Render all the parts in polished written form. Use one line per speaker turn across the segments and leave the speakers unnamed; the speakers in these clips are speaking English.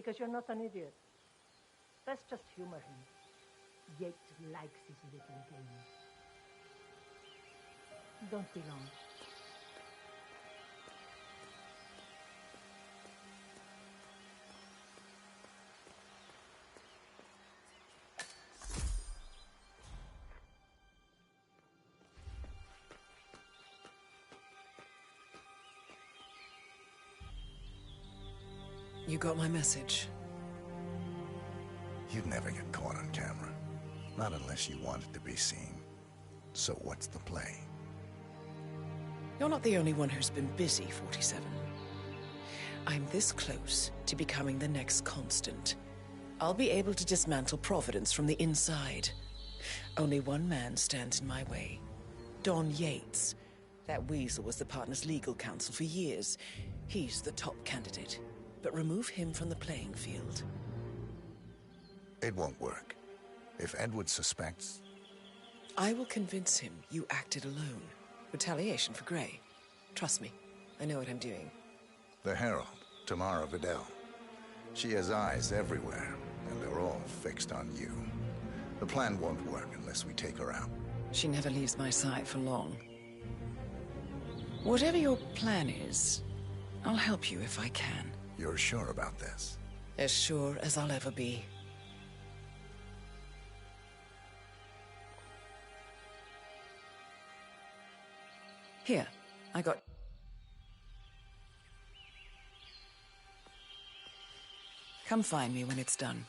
Because you're not an idiot. Let's just humor him. Yates likes his little games. Don't be long.
You got my message.
You'd never get caught on camera. Not unless you wanted to be seen. So what's the play?
You're not the only one who's been busy, 47. I'm this close to becoming the next constant. I'll be able to dismantle Providence from the inside. Only one man stands in my way. Don Yates. That weasel was the partner's legal counsel for years. He's the top candidate. But remove him from the playing field.
It won't work. If Edward suspects...
I will convince him you acted alone. Retaliation for Grey. Trust me, I know what I'm doing.
The Herald, Tamara Vidal. She has eyes everywhere, and they're all fixed on you. The plan won't work unless we take her out.
She never leaves my side for long. Whatever your plan is, I'll help you if I can.
You're sure about this?
As sure as I'll ever be. Here, I got... Come find me when it's done.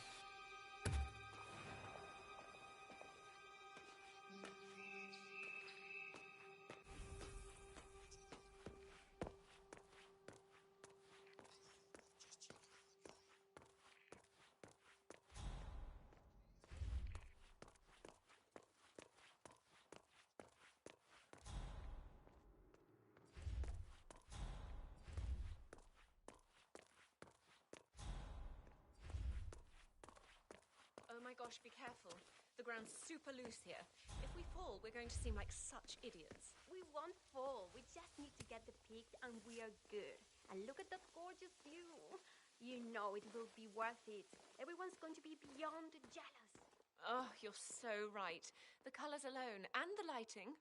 Oh my gosh, be careful. The ground's super loose here. If we fall, we're going to seem like such idiots.
We won't fall. We just need to get the peak and we are good. And look at that gorgeous view. You know it will be worth it. Everyone's going to be beyond jealous.
Oh, you're so right. The colors alone and the lighting.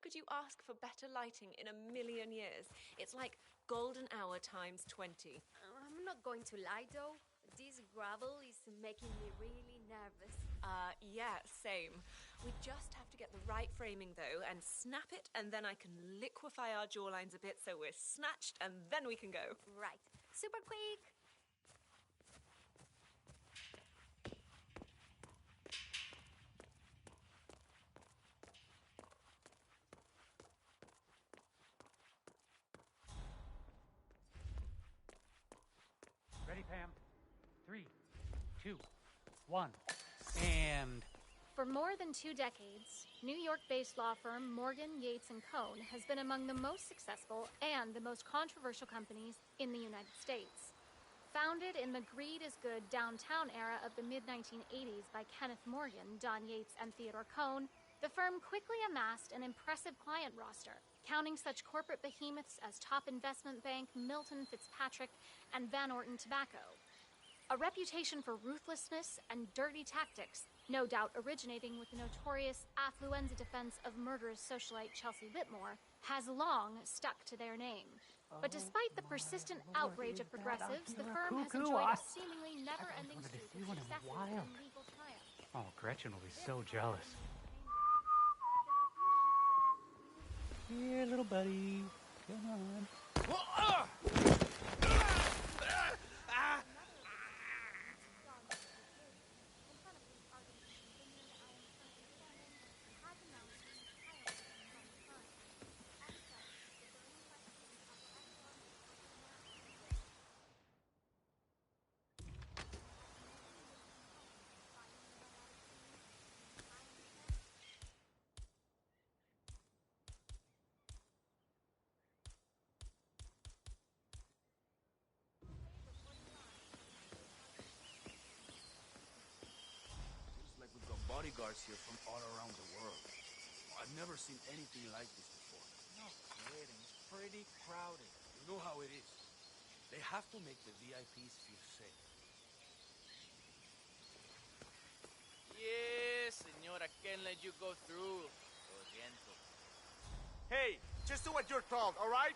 Could you ask for better lighting in a million years? It's like golden hour times 20.
I'm not going to lie though. This gravel is making me really nervous.
Yeah, same. We just have to get the right framing though and snap it, and then I can liquefy our jawlines a bit so we're snatched, and then we can go.
Right. Super quick.
Ready, Pam? 3, 2, 1, and...
For more than 2 decades, New York-based law firm Morgan, Yates & Cohn has been among the most successful and the most controversial companies in the United States. Founded in the greed is good downtown era of the mid-1980s by Kenneth Morgan, Don Yates, and Theodore Cohn, the firm quickly amassed an impressive client roster, counting such corporate behemoths as Top Investment Bank, Milton Fitzpatrick, and Van Orton Tobacco. A reputation for ruthlessness and dirty tactics, no doubt originating with the notorious affluenza defense of murderous socialite Chelsea Whitmore, has long stuck to their name. But despite the persistent outrage of progressives, the firm has enjoyed a seemingly never-ending streak of successes and legal triumphs.
Oh, Gretchen will be so jealous. Here, little buddy. Come on.
Bodyguards here from all around the world. I've never seen anything like this before.
No kidding. It's pretty crowded.
You know how it is. They have to make the VIPs feel safe. Yes, senora, can't let you go through. Lo siento.
Hey, just do what you're told, all right?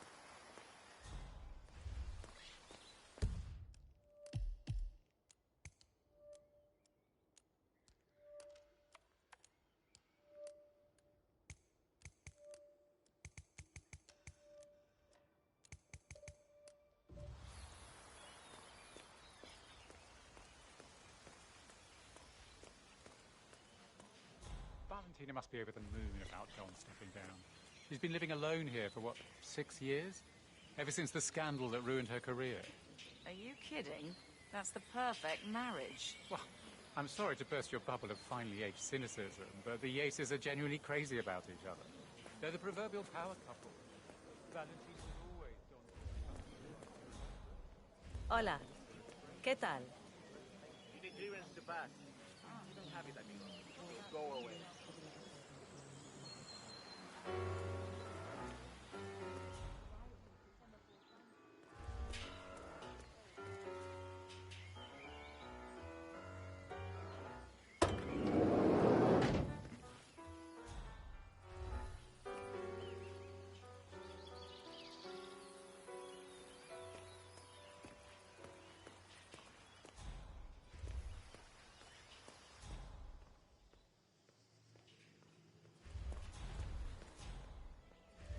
Valentina must be over the moon about John stepping down. She's been living alone here for, what, 6 years? Ever since the scandal that ruined her career.
Are you kidding? That's the perfect marriage.
Well, I'm sorry to burst your bubble of finely aged cynicism, but the Yates are genuinely crazy about each other. They're the proverbial power couple. Valentina was always John's...
Hola. ¿Qué tal?
You need clearance to pass. You don't have it, amigo. Go away.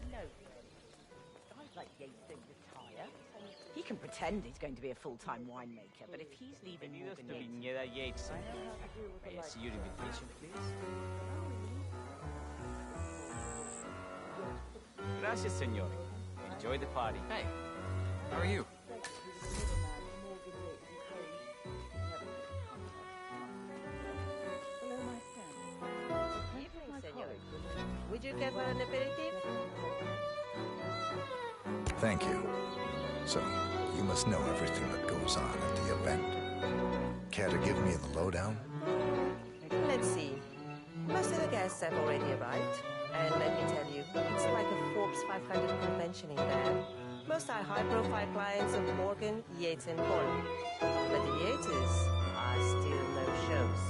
No. Guys like Yates don't retire. He can pretend he's going to be a full-time winemaker, but if he's leaving
Bienvenidos
Morgan
to
Yates...
Viñeda Yates. May I see your invitation, please? Gracias, senor. Enjoy the party.
Hey, how are you?
Evening, senor. Would you care for an aperitif?
Thank you. So, you must know everything that goes on at the event. Care to give me the lowdown?
Let's see. Most of the guests have already arrived. And let me tell you, it's like a Forbes 500 convention in there. Most are high-profile clients of Morgan, Yates, and Cole. But the Yates are still no shows.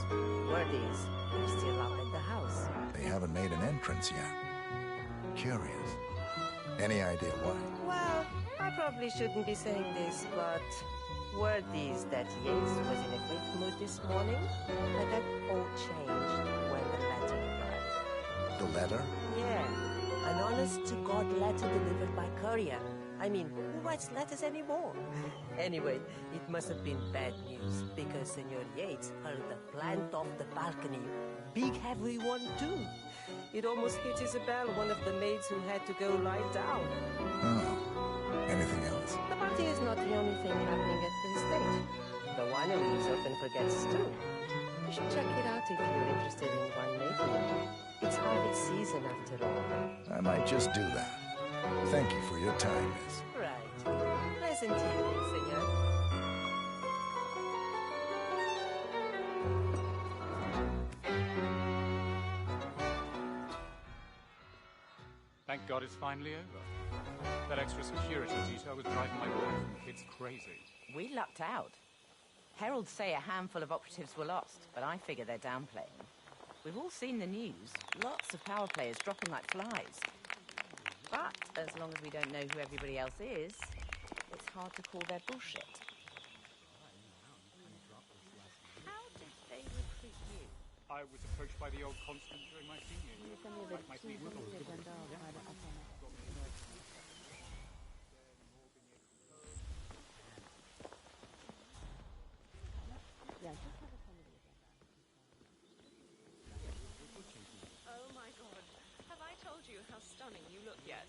Word is, they're still up at the house.
They haven't made an entrance yet. Curious. Any idea why?
Well, I probably shouldn't be saying this, but word is that Yates was in a great mood this morning, but that all changed when the letter arrived.
The letter?
Yeah, an honest-to-God letter delivered by courier. I mean, who writes letters anymore? Anyway, it must have been bad news, because Senor Yates heard the plant off the balcony. Big heavy one, too. It almost hit Isabel, one of the maids who had to go lie down.
Oh. Anything else?
The party is not the only thing happening at the estate. The winery is open for guests, too. You should check it out if you're interested in winemaking. It's harvest season, after all.
I might just do that. Thank you for your time, miss.
Right. Pleasant evening, senor.
Thank God it's finally over. That extra security detail was driving my wife and kids crazy.
We lucked out. Heralds say a handful of operatives were lost, but I figure they're downplaying. We've all seen the news. Lots of power players dropping like flies. But as long as we don't know who everybody else is, it's hard to call their bullshit. How did they recruit you?
I was approached by the old constant during my senior year. Like my feet were
Oh my god. Have I told you how stunning you look yet?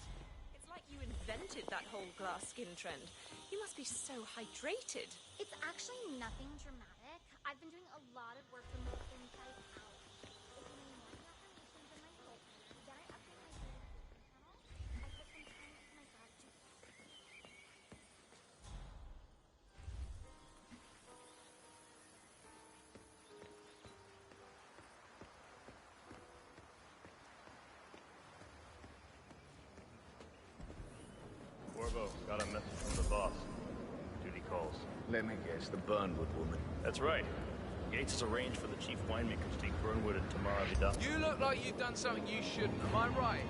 It's like you invented that whole glass skin trend. You must be so hydrated.
It's actually nothing dramatic. I've been doing a lot of work from the inside out. If you need more affirmations in my soul planner, then I update my meditation channel. I put some time into my gratitude practice.
Corvo, got a message from the boss. Duty calls.
Let me guess, the Burnwood woman.
That's right.
Yates has arranged for the chief winemaker to take Burnwood and Tamara Vidal.
You look like you've done something you shouldn't, am I right?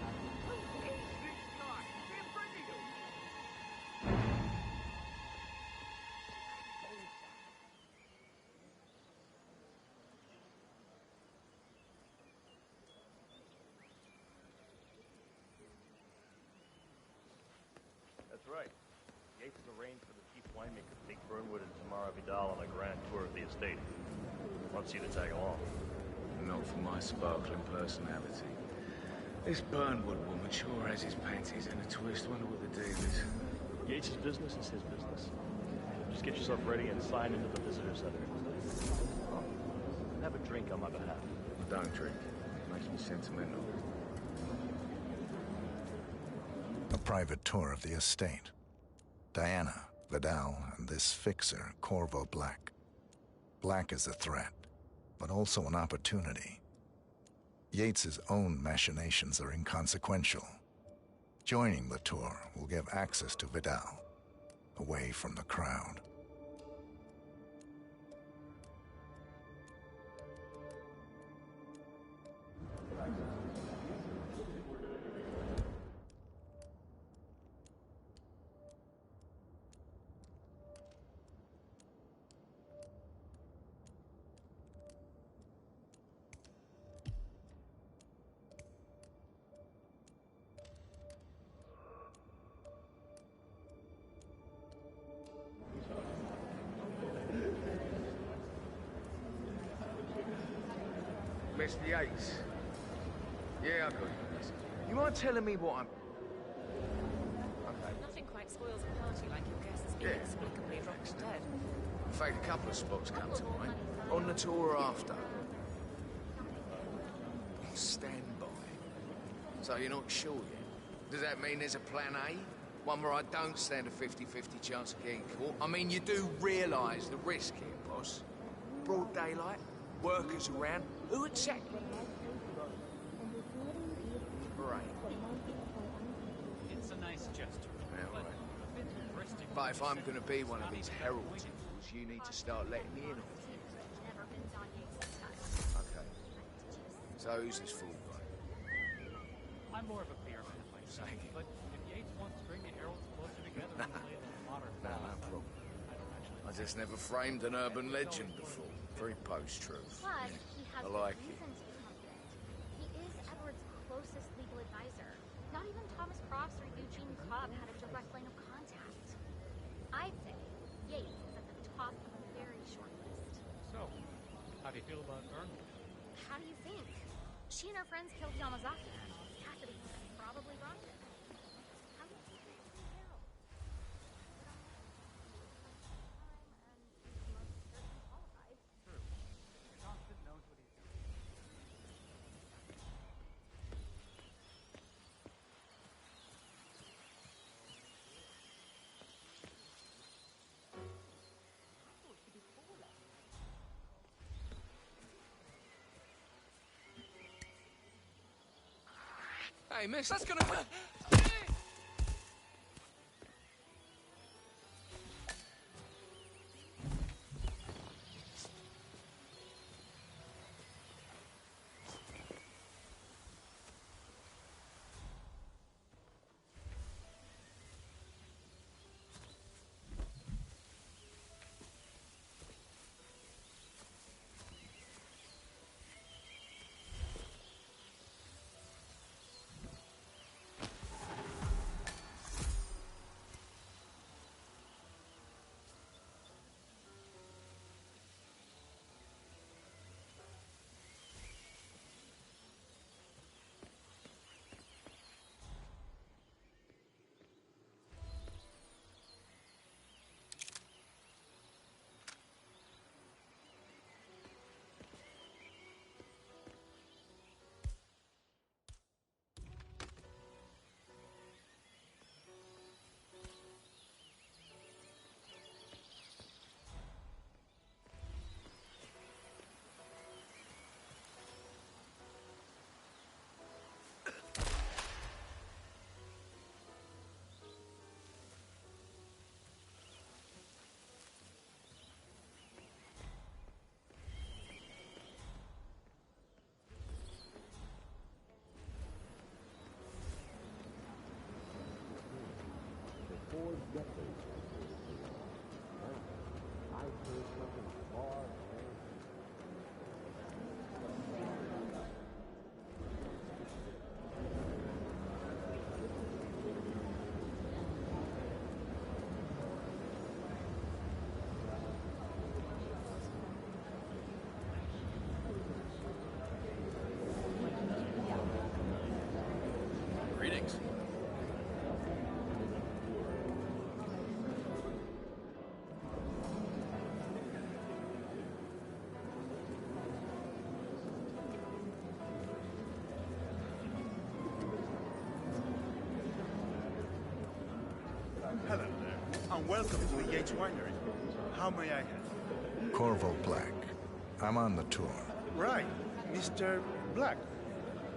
That's right. Yates has arranged for the chief winemaker to take Burnwood and Tamara Vidal on a grand tour of the estate. Wants you to tag along.
Not for my sparkling personality. This Burnwood woman sure has his panties in a twist. Wonder what the deal is.
Yates' business is his business. Just get yourself ready and sign into the visitor center. Oh, have a drink on my behalf.
I don't drink. It makes me sentimental.
A private tour of the estate. Diana, Vidal, and this fixer, Corvo Black. Black is a threat, but also an opportunity. Yates's own machinations are inconsequential. Joining the tour will give access to Vidal, away from the crowd.
Mr. Yates. Yeah, I got you. You mind telling me what I'm... Okay.
Nothing quite spoils a party like your guests inexplicably dropping dead.
In fact, a couple of spots come to mind. On the tour or after. Stand by. So you're not sure yet? Does that mean there's a plan A? One where I don't stand a 50-50 chance of getting caught? I mean, you do realise the risk here, boss. Broad daylight, workers around. Who exactly? Right.
It's a nice gesture.
Yeah,
but
right.
a bit hubristic.
But if I'm going to be one of these herald tools, you need to start letting me in on it. Okay. So who's this fool guy?
I'm more of a beer man myself,
Thank you.
but if Yates wants to bring the heralds closer together and play a modern
No problem. I just never framed an urban legend before. Very post-truth.
Plus, he has
I like
reason
it.
to be confident. He is Edward's closest legal advisor. Not even Thomas Crofts or Eugene Cobb had a direct line of contact. I'd say Yates is at the top of a very short list.
So, how do you feel about Burnwood?
How do you think? She and her friends killed Yamazaki. Cassidy probably wrong. How do you think?
Johnston knows what he's doing.
Hey, miss, that's gonna... Greetings.
Hello there, and welcome to the Yates Winery. How may I help?
Corvo Black. I'm on the tour.
Right, Mr. Black.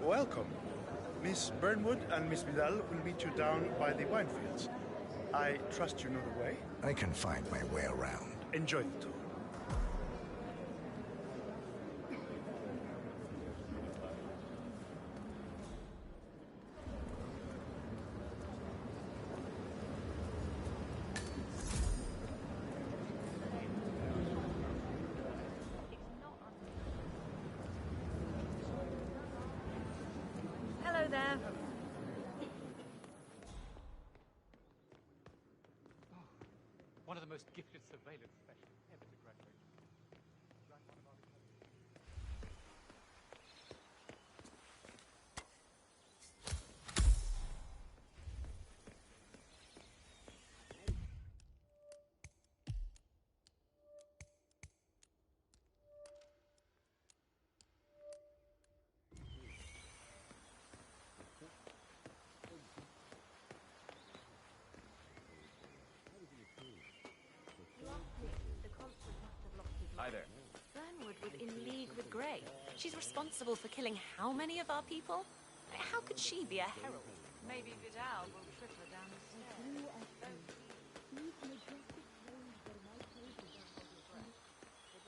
Welcome. Miss Burnwood and Miss Vidal will meet you down by the wine fields. I trust you know the way?
I can find my way around.
Enjoy the tour.
Hello there.
One of the most gifted surveillance specialists ever to graduate.
Hi there.
Burnwood was in league with Grey. She's responsible for killing how many of our people? How could she be a herald?
Maybe Vidal will trip her down the stairs.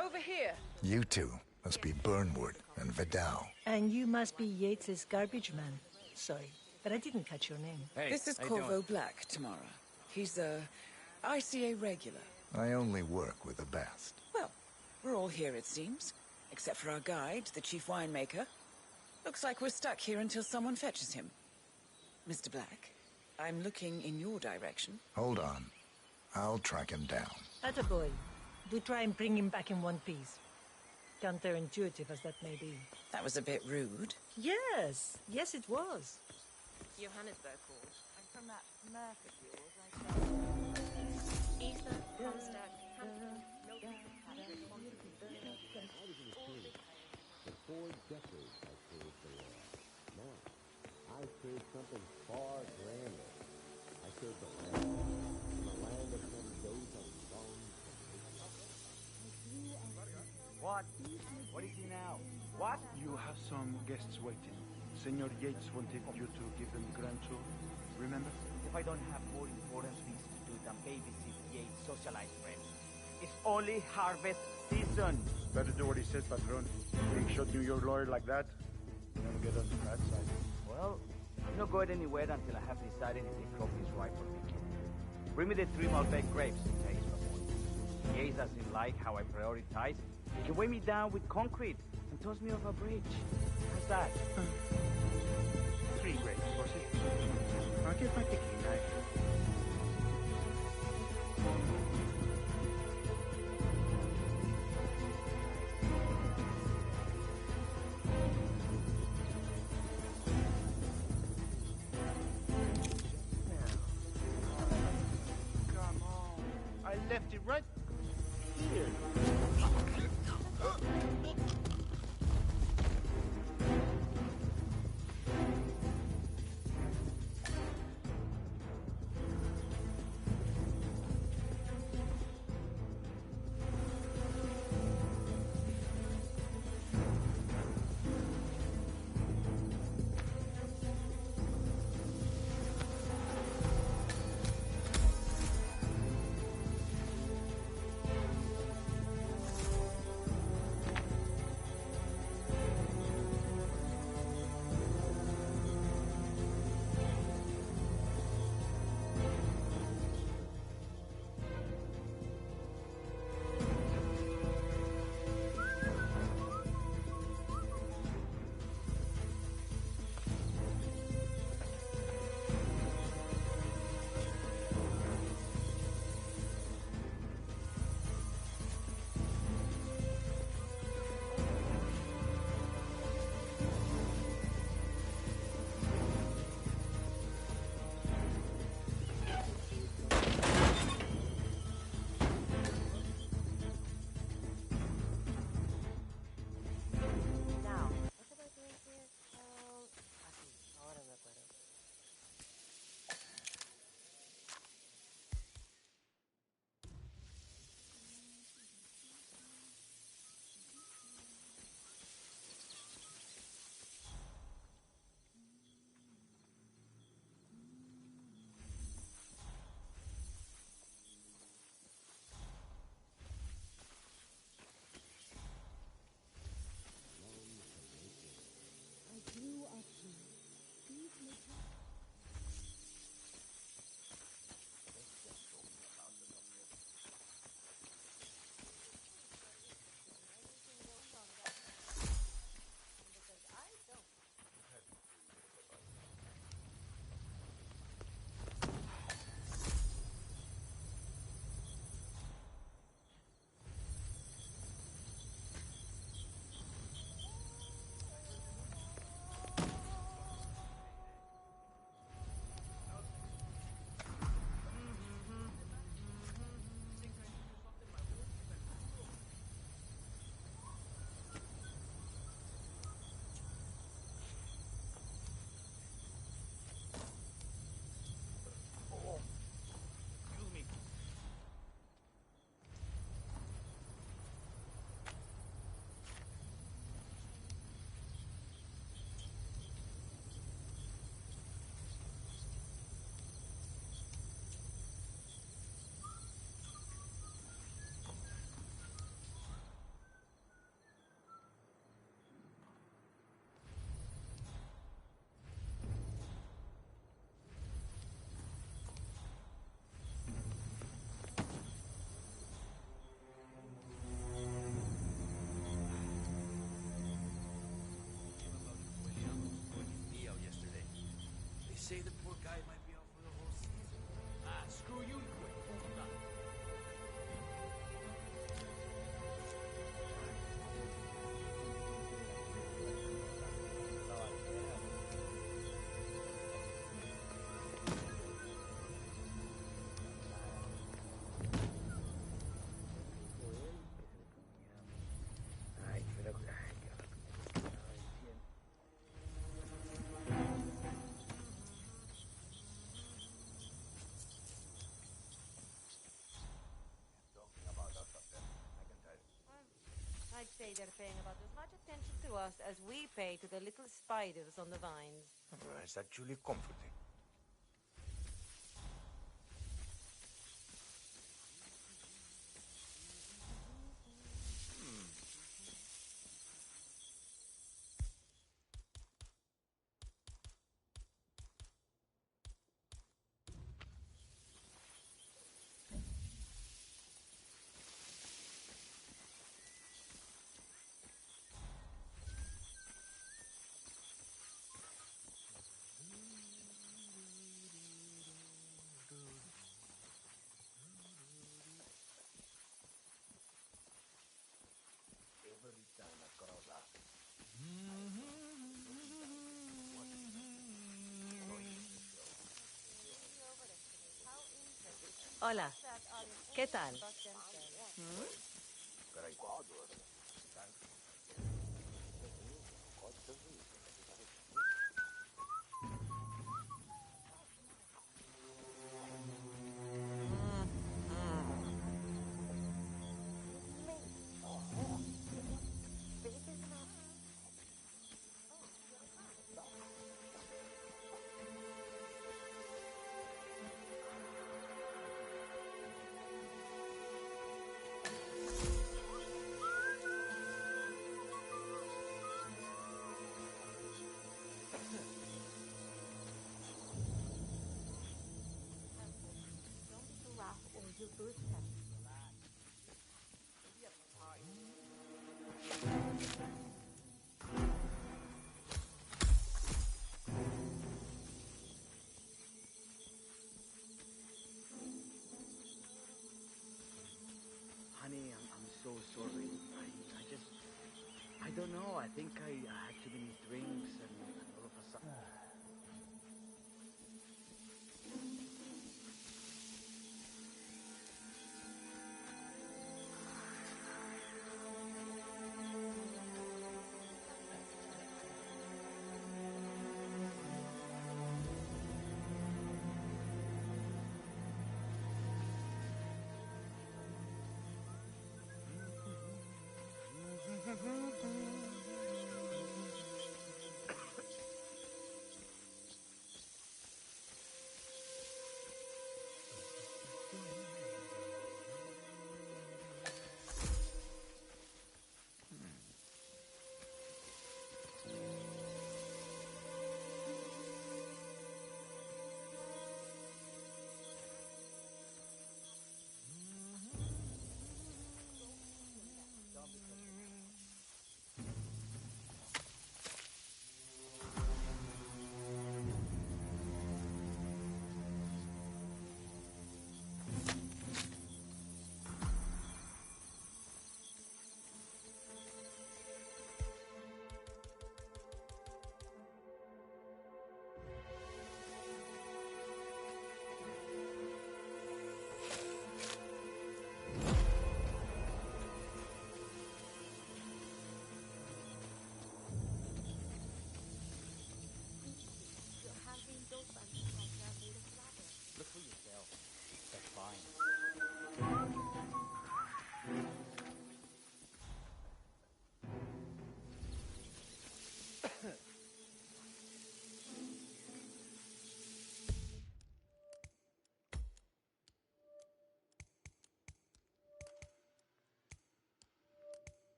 Over here.
You two must be Burnwood and Vidal.
And you must be Yates's garbage man. Sorry, but I didn't catch your name.
Hey,
This is
how you
Corvo
doing?
Black, Tamara. He's a ICA regular.
I only work with the best.
Well, we're all here, it seems. Except for our guide, the chief winemaker. Looks like we're stuck here until someone fetches him. Mr. Black, I'm looking in your direction.
Hold on. I'll track him down.
Attaboy. Do try and bring him back in one piece. Counterintuitive as that may be.
That was a bit rude.
Yes, yes it was.
Johannesburg called.
And from that Murph of yours, I said...
Ether, Kronstadt, Hampton, Milton,
For 4 decades, I served the law. Now, I serve something far grander. I serve the land. In the land of Mendoza,
What? What is he now? What?
You have some guests waiting. Senor Yates wanted you to give them the grand tour. Remember?
If I don't have more important things to do than babysit Yates' socialized friends. It's only harvest season.
Better do what he says, Patron. Being shot New York lawyer like that, you never get on the bad side.
Well, I'm not going anywhere until I have decided if the crop is right for picking. Bring me the 3 Malbec grapes, says my boy. Yates doesn't like how I prioritize. He can weigh me down with concrete and toss me off a bridge. How's that?
3 grapes, was it? I'll get my picking knife. Come on. I left it right here.
say the poor guy might be out for the whole season. Ah, screw you, quit. I'm done. Ay, pero... Ay, qué raro. Estaba diciendo.
Talking about us up there, I can tell.
I'd say they're paying about as much attention to us as we pay to the little spiders on the vines.
It's actually comforting. Every time I cross up.
Hola. ¿Qué tal? ¿Mm?
Great.
Don't be too rough or you'll burst them.
Honey, I'm so sorry. I don't know. I think I had too many drinks and all of a sudden...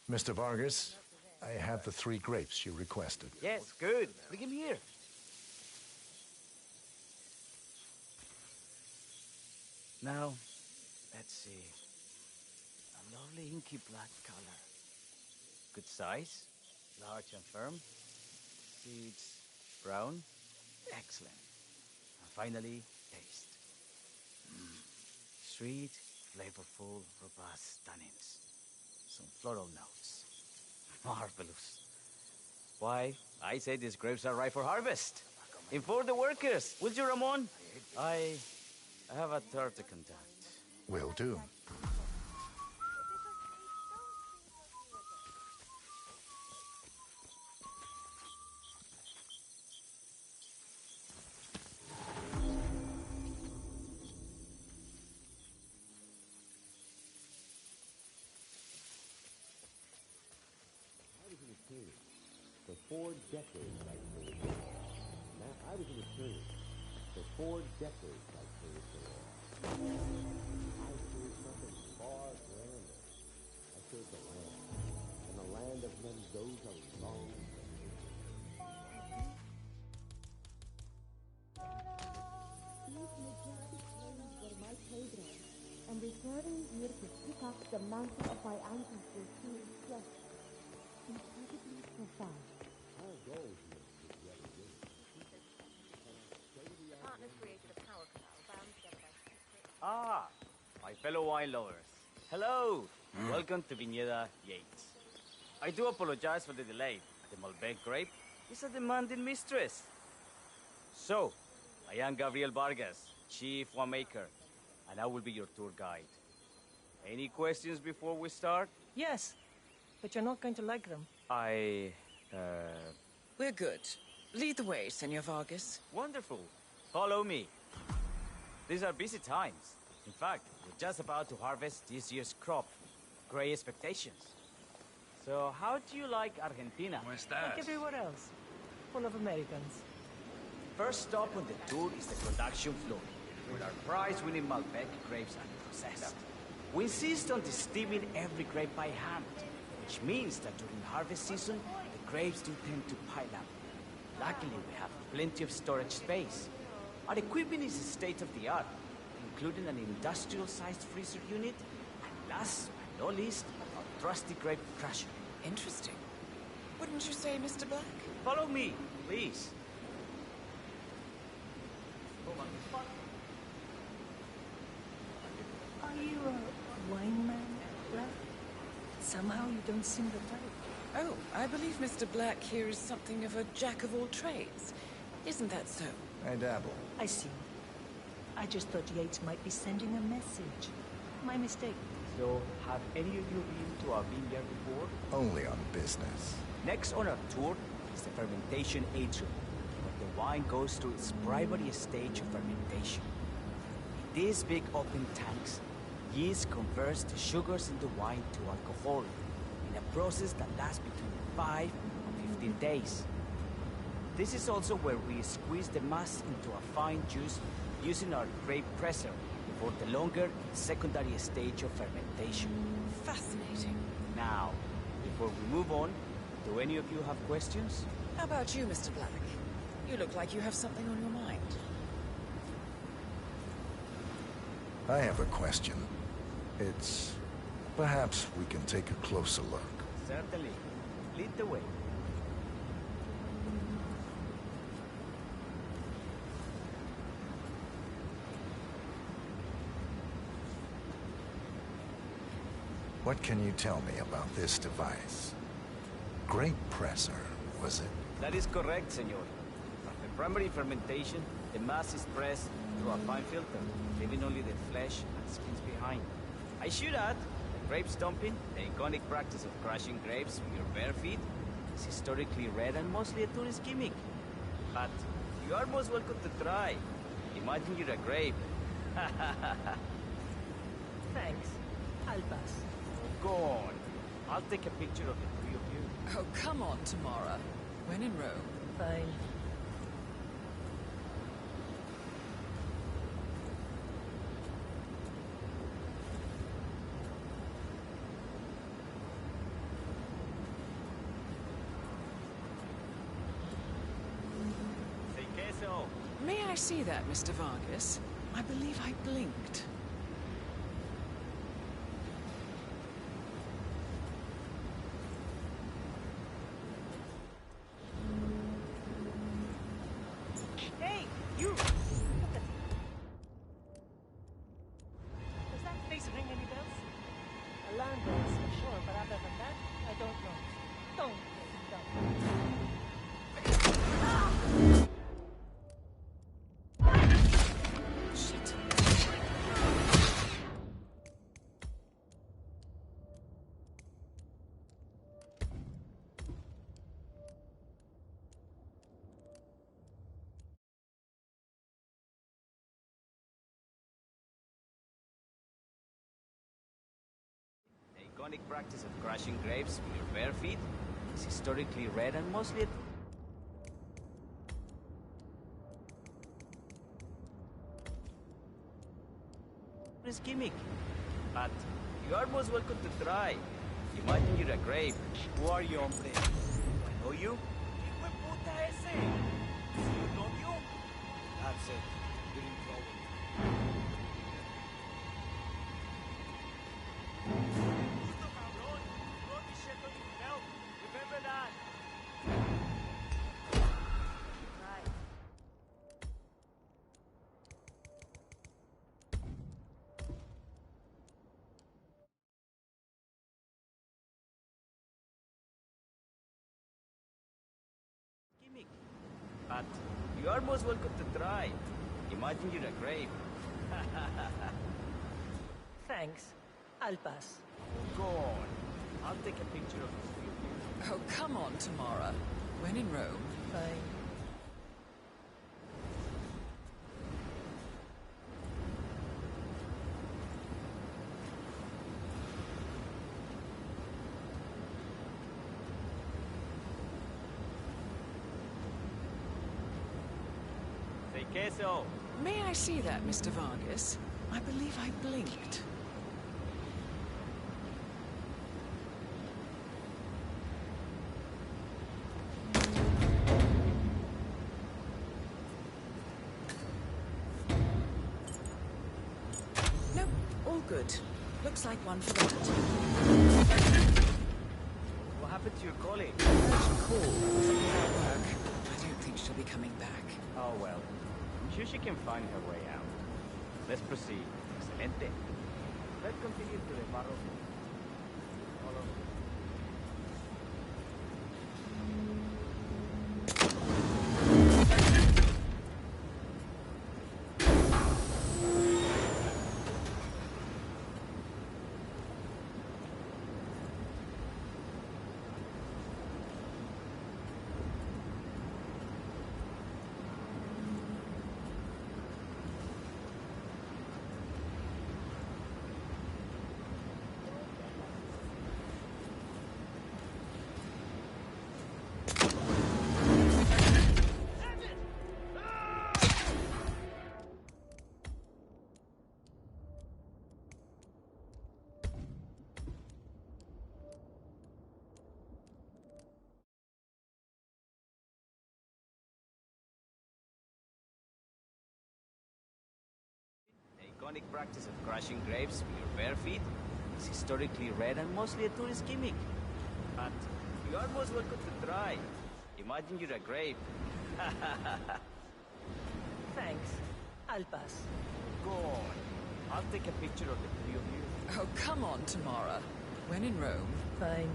Mr. Vargas, I have the 3 grapes you requested.
Yes, good. Bring him here. Now, let's see. A lovely inky black color. Good size, large and firm. Seeds brown. Excellent. And finally, taste. Sweet, flavorful, robust tannins. Some floral notes. Marvelous. Why, I say these grapes are ripe for harvest. Inform the workers, will you, Ramon? I have a third to contact.
Will do.
For 4 decades, I served the law. Now, I was an attorney. For 4 decades, I served the law. I served something far grander. I served the land. And the land of Mendoza long
These majestic plains were my playground, and returning here to pick up the mantle of my ancestors feels just incredibly profound.
Partners created a power canal bound together by secret.
Ah, my fellow wine lovers. Hello. Welcome to Viñeda Yates. I do apologize for the delay. The Malbec grape is a demanding mistress. So, I am Gabriel Vargas, Chief Winemaker, and I will be your tour guide. Any questions before we start?
Yes, but you're not going to like them.
We're good. Lead the way, Senor Vargas.
Wonderful. Follow me. These are busy times. In fact, we're just about to harvest this year's crop. Great expectations. So, how do you like Argentina?
Like everywhere else. Full of Americans.
First stop on the tour is the production floor, where our prize-winning Malbec grapes are processed. We insist on steaming every grape by hand, which means that during harvest season, the grapes do tend to pile up. Luckily, we have plenty of storage space. Our equipment is state-of-the-art, including an industrial-sized freezer unit, and last but not least, our trusty grape crusher.
Interesting. Wouldn't you say, Mr. Black?
Follow me, please.
Are you a wine man, Black? Somehow you don't seem the type.
Oh, I believe Mr. Black here is something of a jack of all trades. Isn't that so?
I dabble.
I see. I just thought Yates might be sending a message. My mistake.
So, have any of you been to our vineyard before?
Only on business.
Next on our tour is the fermentation atrium, where the wine goes through its primary stage of fermentation. In these big open tanks, yeast converts the sugars in the wine to alcohol in a process that lasts between 5 and 15 days. This is also where we squeeze the mass into a fine juice using our grape presser for the longer secondary stage of fermentation.
Fascinating.
Now, before we move on, do any of you have questions?
How about you, Mr. Black? You look like you have something on your mind.
I have a question. It's... perhaps we can take a closer look.
Certainly. Lead the way.
What can you tell me about this device? Grape presser, was it?
That is correct, senor. After primary fermentation, the mass is pressed through a fine filter, leaving only the flesh and skins behind. I should add, that grape stomping, the iconic practice of crushing grapes with your bare feet, is historically rare and mostly a tourist gimmick. But you are most welcome to try. Imagine you're a grape.
Thanks. I'll pass.
Go on. I'll take a picture of the three of you.
Oh, come on, Tamara. When in Rome.
Fine.
see that, Mr. Vargas? I believe I blinked.
Hey, you! Look at... Does that face ring any bells?
Alarm bells, for sure, but other than that, I don't know. Don't
Shit.
The iconic practice of crushing grapes with your bare feet is historically rare and mostly a tourist gimmick. But you are most welcome to try. Imagine you're a grape. Who are you, hombre? Do I know you? ¿Qué puta ese? ¿You know you? That's it. You're in trouble. Puto cabrón! Brought this shit on your belt. Remember that.
Right.
Gimmick. But you are most welcome to try. Imagine you're a grape.
Thanks. I'll pass.
Go on. I'll take a picture of this view.
Oh, come on, Tamara. When in Rome.
Fine.
Say queso.
May I see that, Mr. Vargas? I believe I blinked. Nope, all good. Looks like one for that.
What happened to your colleague?
Urgent call. Something at work. I don't think she'll be coming back.
Oh well. I'm sure she can find her way out. Let's proceed. Excelente. Let's continue to the barro. Follow me. The iconic practice of crushing grapes with your bare feet is historically rare and mostly a tourist gimmick. But you are most welcome to try. Imagine you're a grape.
Thanks. I'll pass.
Go on. I'll take a picture of the three of you.
Oh, come on, Tamara. When in Rome.
Fine.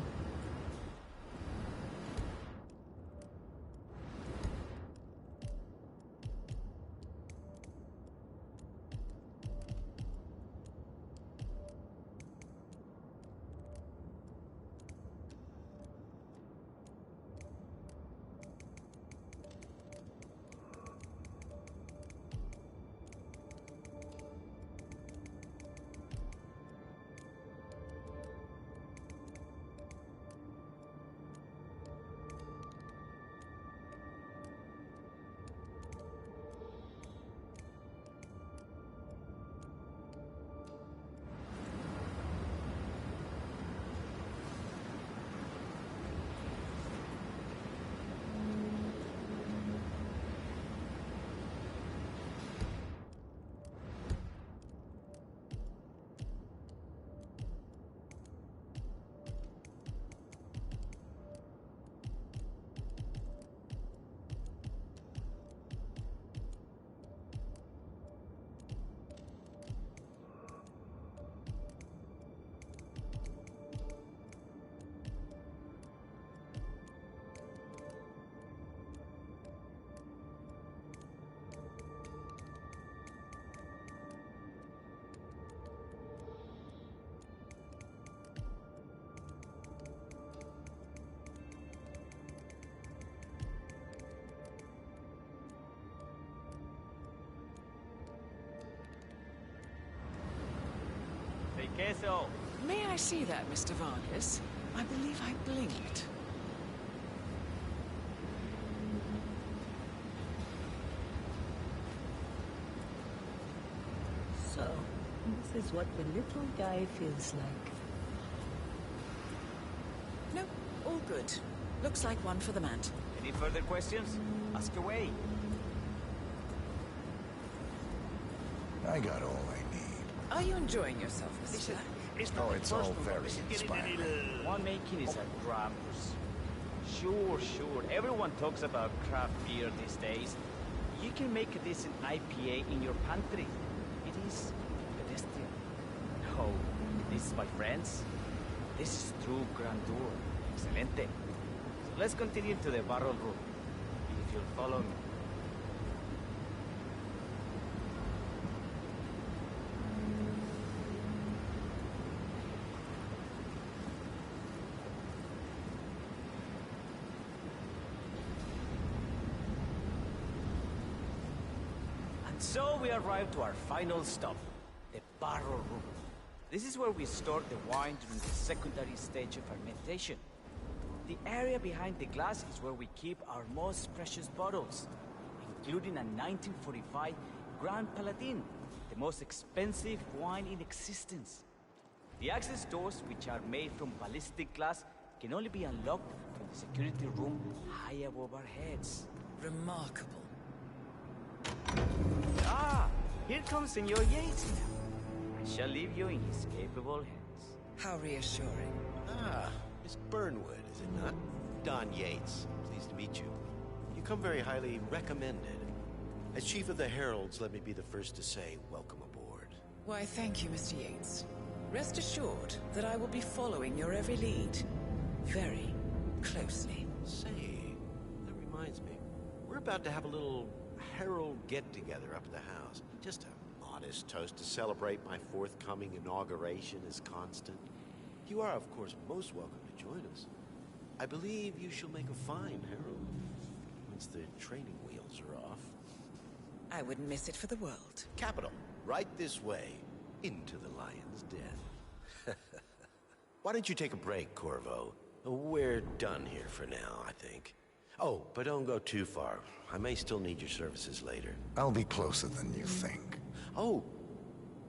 queso.
May I see that, Mr. Vargas? I believe I blinked.
So, this is what the little guy feels like.
No, all good. Looks like one for the mantle.
Any further questions? Ask away.
I got all I need.
Are you enjoying yourself, Mr. Black?
Oh, it's all very inspiring.
Winemaking is a grammars. Sure. Everyone talks about craft beer these days. You can make a decent IPA in your pantry. It is pedestrian. No, this is my friends. This is true grandeur. Excelente. So let's continue to the barrel room. If you'll follow me. So we arrived to our final stop, the barrel room. This is where we store the wine during the secondary stage of fermentation. The area behind the glass is where we keep our most precious bottles, including a 1945 Grand Paladin, the most expensive wine in existence. The access doors, which are made from ballistic glass, can only be unlocked from the security room high above our heads.
Remarkable.
Ah, here comes Senor Yates now. I shall leave you in his capable hands.
How reassuring.
Ah, Miss Burnwood, is it not? Don Yates, pleased to meet you. You come very highly recommended. As Chief of the Heralds, let me be the first to say welcome aboard.
Why, thank you, Mr. Yates. Rest assured that I will be following your every lead. Very closely.
Say, that reminds me. We're about to have a little Herald get-together up at the house. Just a modest toast to celebrate my forthcoming inauguration as Constant. You are, of course, most welcome to join us. I believe you shall make a fine Herald once the training wheels are off.
I wouldn't miss it for the world.
Capital. Right this way, into the lion's den. Why don't you take a break, Corvo? We're done here for now, I think. Oh, but don't go too far. I may still need your services later.
I'll be closer than you think.
Oh,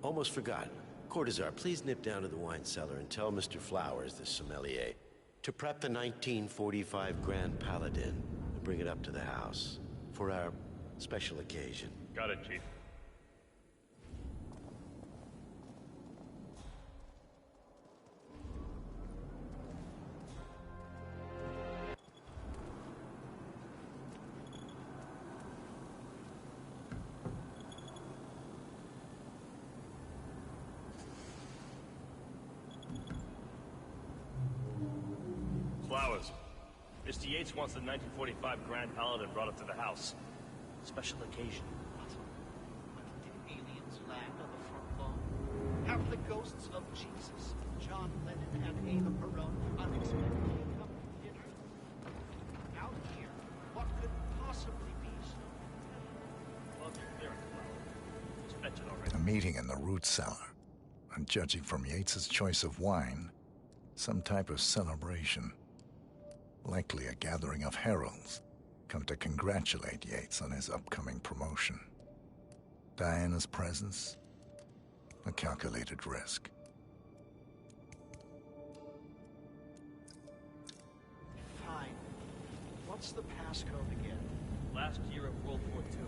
almost forgot. Cortazar, please nip down to the wine cellar and tell Mr. Flowers, the sommelier, to prep the 1945 Grand Paladin and bring it up to the house for our special occasion.
Got it, Chief. Flowers. Mr. Yates wants the 1945 Grand Paladin brought up to the house. Special occasion.
Did aliens land on the front lawn? Have the ghosts of Jesus, John Lennon, and Ava Perón unexpectedly come to dinner? Out here, what could possibly be so?
Well, there are Flowers. Just mentioned already.
A meeting in the root cellar. And judging from Yates's choice of wine, some type of celebration. Likely a gathering of heralds, come to congratulate Yates on his upcoming promotion. Diana's presence, a calculated risk.
Fine. What's the passcode again?
Last year of World War II.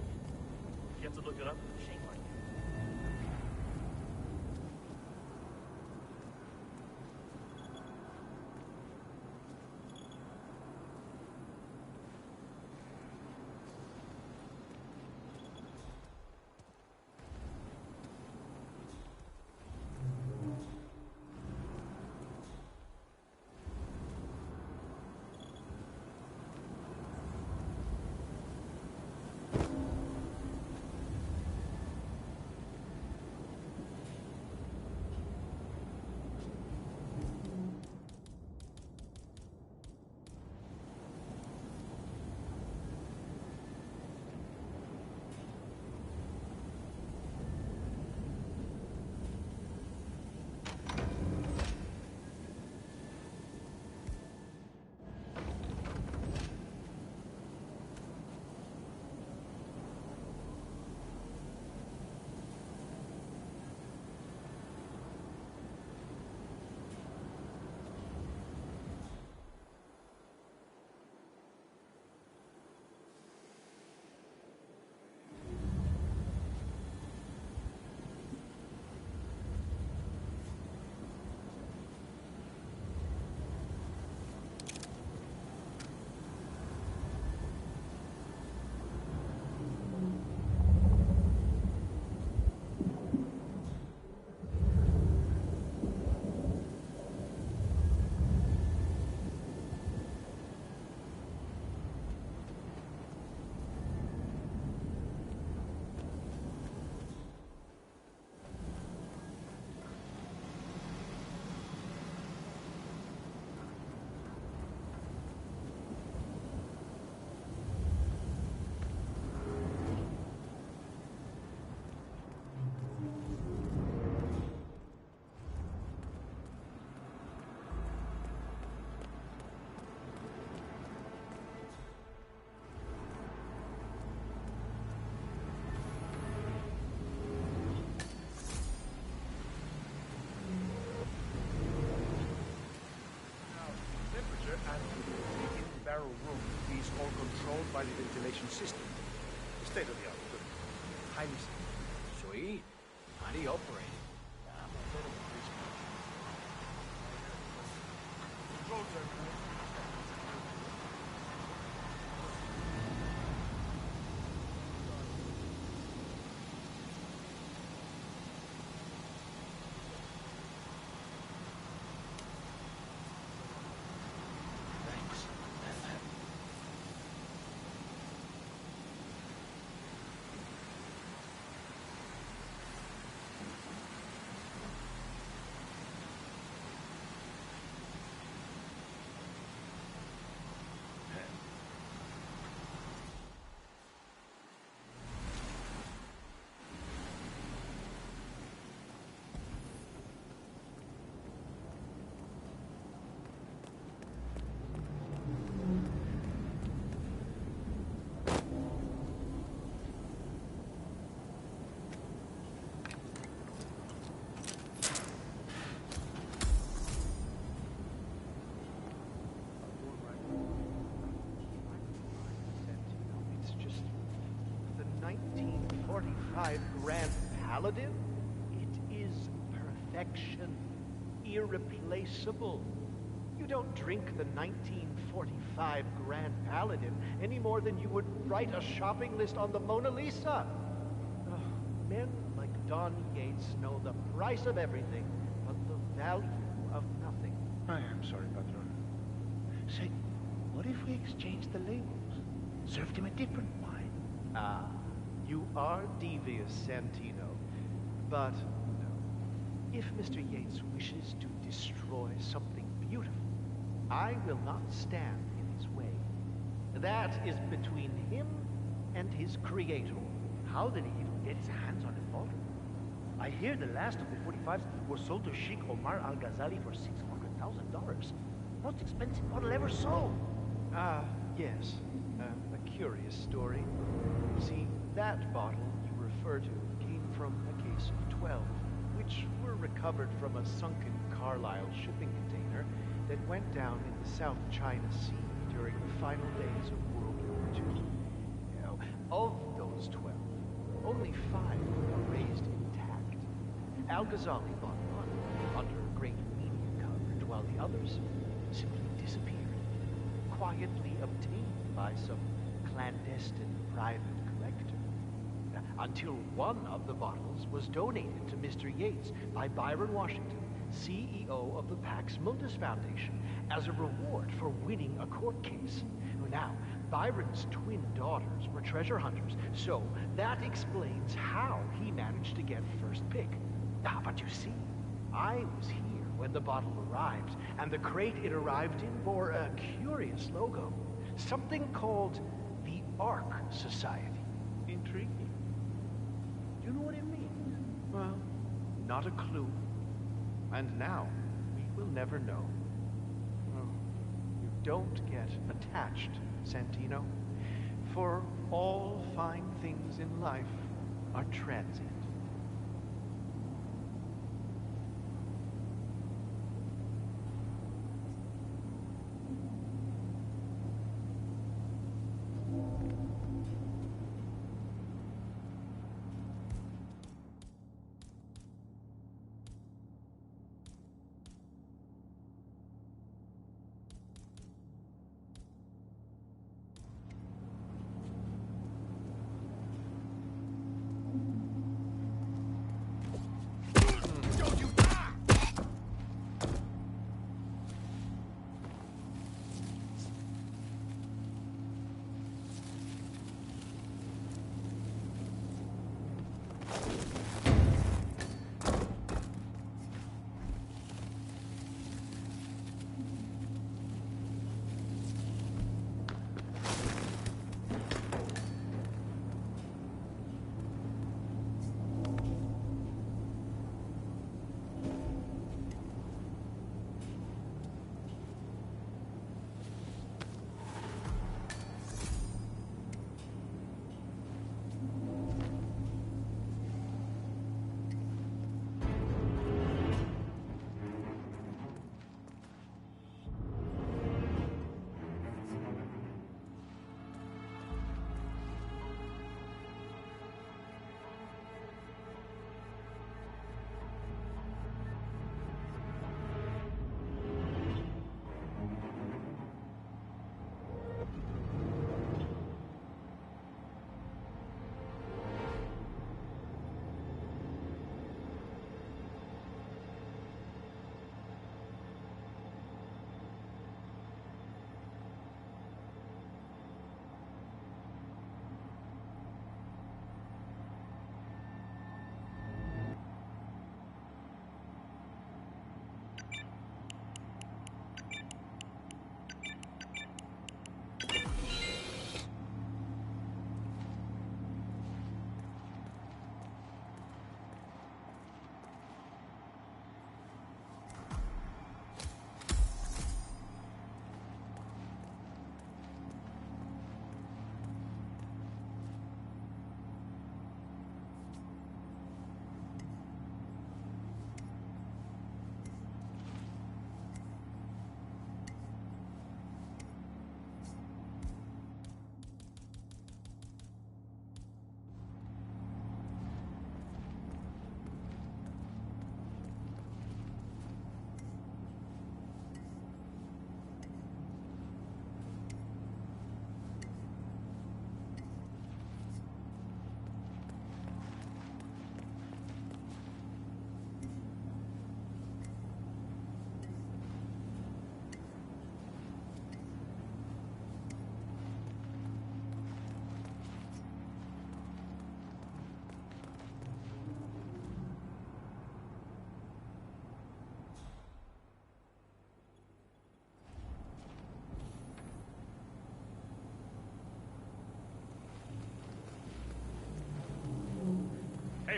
You have to look it up? Shame on you.
controlled by the ventilation system. State of the art, but highly safe.
Sweet. How do you operate it?
Control terminal.
It's just the 1945 Grand Paladin. It is perfection, irreplaceable. You don't drink the 1945 Grand Paladin any more than you would write a shopping list on the Mona Lisa. Ugh, men like Don Yates know the price of everything, but the value of nothing.
I am sorry, Patron. Say, what if we exchanged the labels? Served him a different wine?
Ah, you are devious, Santino. But no. If Mr. Yates wishes to destroy something beautiful, I will not stand in his way. That is between him and his creator.
How did he even get his hands on a bottle? I hear the last of the 45s were sold to Sheikh Omar Al-Ghazali for $600,000. Most expensive bottle ever sold.
Ah, yes. A curious story. See, that bottle you refer to came from a case of 12, which were recovered from a sunken Carlisle shipping container that went down in the South China Sea during the final days of World War II. Now, of those 12, only 5 were raised intact. Al-Ghazali bought one under great media coverage, while the others simply disappeared, quietly obtained by some clandestine private collector. Until one of the bottles was donated to Mr. Yates by Byron Washington, CEO of the Pax Mundus Foundation, as a reward for winning a court case. Now, Byron's twin daughters were treasure hunters, so that explains how he managed to get first pick. But you see, I was here when the bottle arrived, and the crate it arrived in bore a curious logo. Something called the Ark Society.
Intriguing. Do you know what it means?
Well, not a clue. And now, we will never know. Oh, you don't get attached, Santino. For all fine things in life are transient.
Thank you.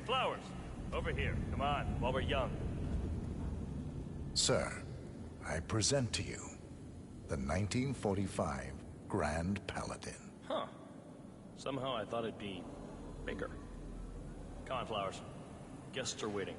Flowers, over here. Come on, while we're young.
Sir, I present to you the 1945 Grand Paladin.
Huh. Somehow I thought it'd be bigger. Come on, Flowers. Guests are waiting.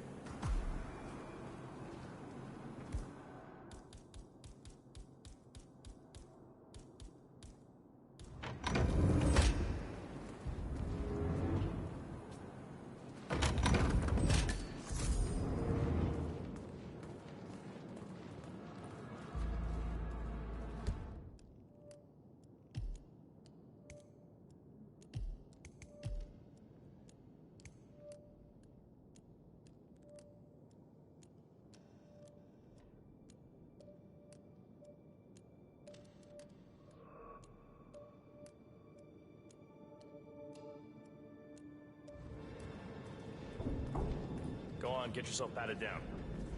Go on, get yourself patted down.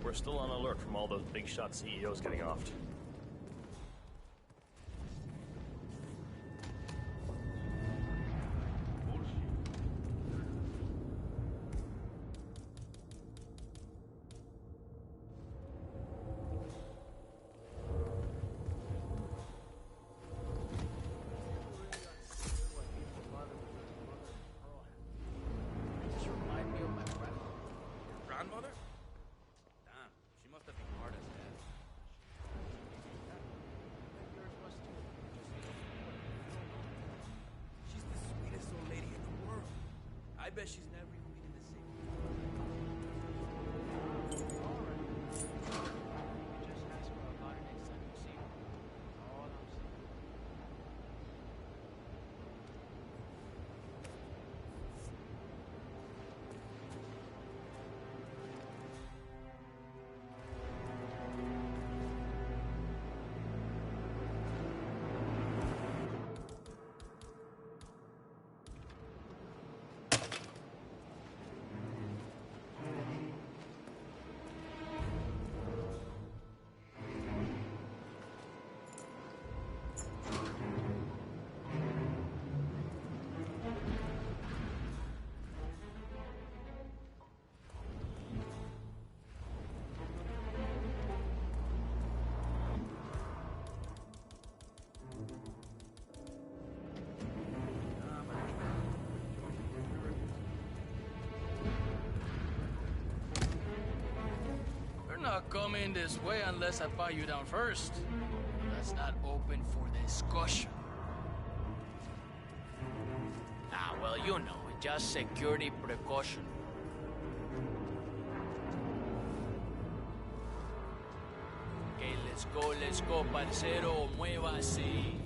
We're still on alert from all those big shot CEOs getting offed.
Grandmother? Damn, she must have been hard as hell. She's the sweetest old lady in the world. I bet she's never even been in the city.
Just ask her about it next time you see her. All I'm saying. You're not coming this way unless I buy you down first. That's not open for discussion. Ah, well, you know, just security precaution. Okay, let's go, parcero, muévase.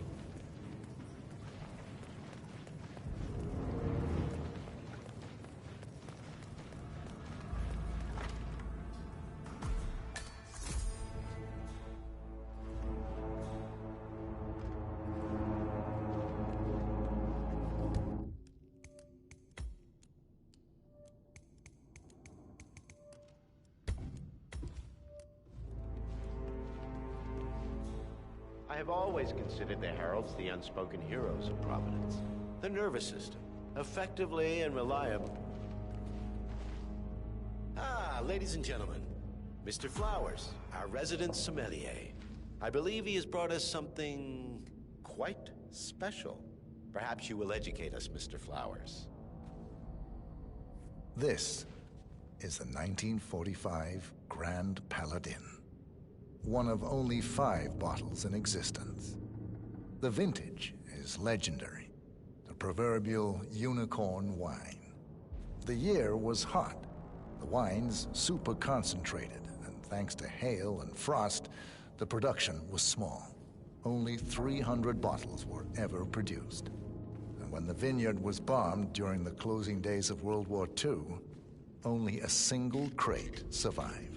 I have always considered the heralds the unspoken heroes of Providence. The nervous system, effectively and reliable. Ah, ladies and gentlemen, Mr. Flowers, our resident sommelier. I believe he has brought us something quite special. Perhaps you will educate us, Mr. Flowers.
This is the 1945 Grand Paladin. One of only 5 bottles in existence. The vintage is legendary, the proverbial unicorn wine. The year was hot, the wine's super concentrated, and thanks to hail and frost, the production was small. Only 300 bottles were ever produced. And when the vineyard was bombed during the closing days of World War II, only a single crate survived.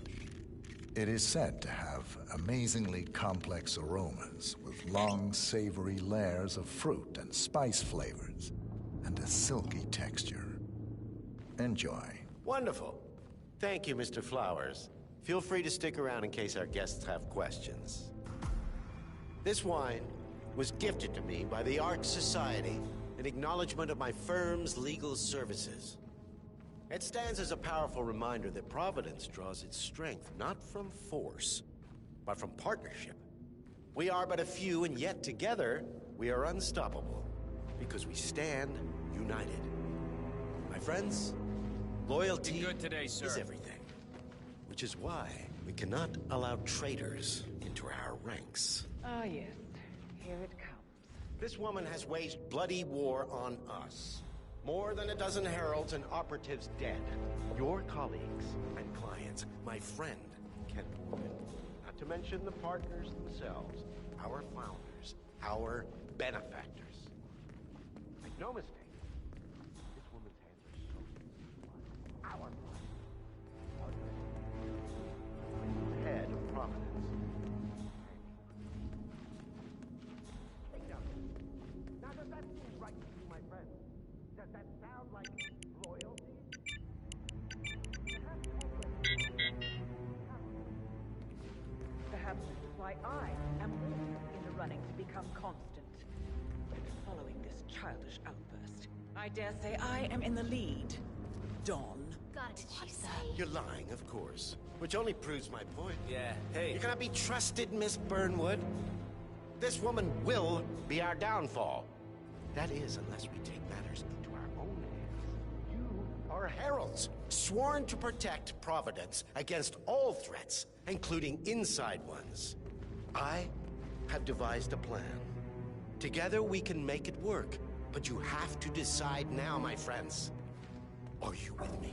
It is said to have amazingly complex aromas with long, savory layers of fruit and spice flavors, and a silky texture. Enjoy.
Wonderful. Thank you, Mr. Flowers. Feel free to stick around in case our guests have questions. This wine was gifted to me by the Arts Society in acknowledgement of my firm's legal services. It stands as a powerful reminder that Providence draws its strength not from force, but from partnership. We are but a few, and yet together we are unstoppable, because we stand united. My friends, loyalty
Good today, sir.
is everything. Which is why we cannot allow traitors into our ranks.
Ah, yes. Here it comes.
This woman has waged bloody war on us. More than a dozen heralds and operatives dead. Your colleagues and clients, my friend, can win. Not to mention the partners themselves, our founders, our benefactors. Make no mistake, this woman's hands are so our blood. Head of Providence.
Now does that seem right to you, my friend? Does that sound like loyalty?
Perhaps this is why I am also in the running to become constant. Following this childish outburst, I dare say I am in the lead. Dawn.
God, did she say?
You're lying, of course. Which only proves my point.
Yeah, hey.
You cannot be trusted, Miss Burnwood. This woman will be our downfall. That is, unless we take matters into our own hands. You are heralds, sworn to protect Providence against all threats, including inside ones. I have devised a plan. Together we can make it work. But you have to decide now, my friends. Are you with me?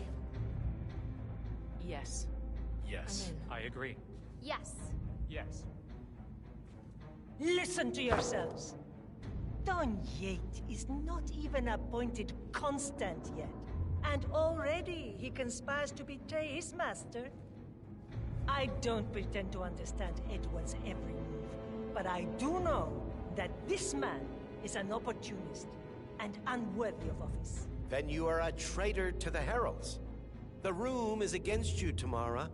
Yes.
Yes, I agree.
Yes.
Yes.
Listen to yourselves. Don Yates is not even appointed constant yet. And already he conspires to betray his master. I don't pretend to understand Edward's every move, but I do know that this man is an opportunist and unworthy of office.
Then you are a traitor to the heralds. The room is against you, Tamara.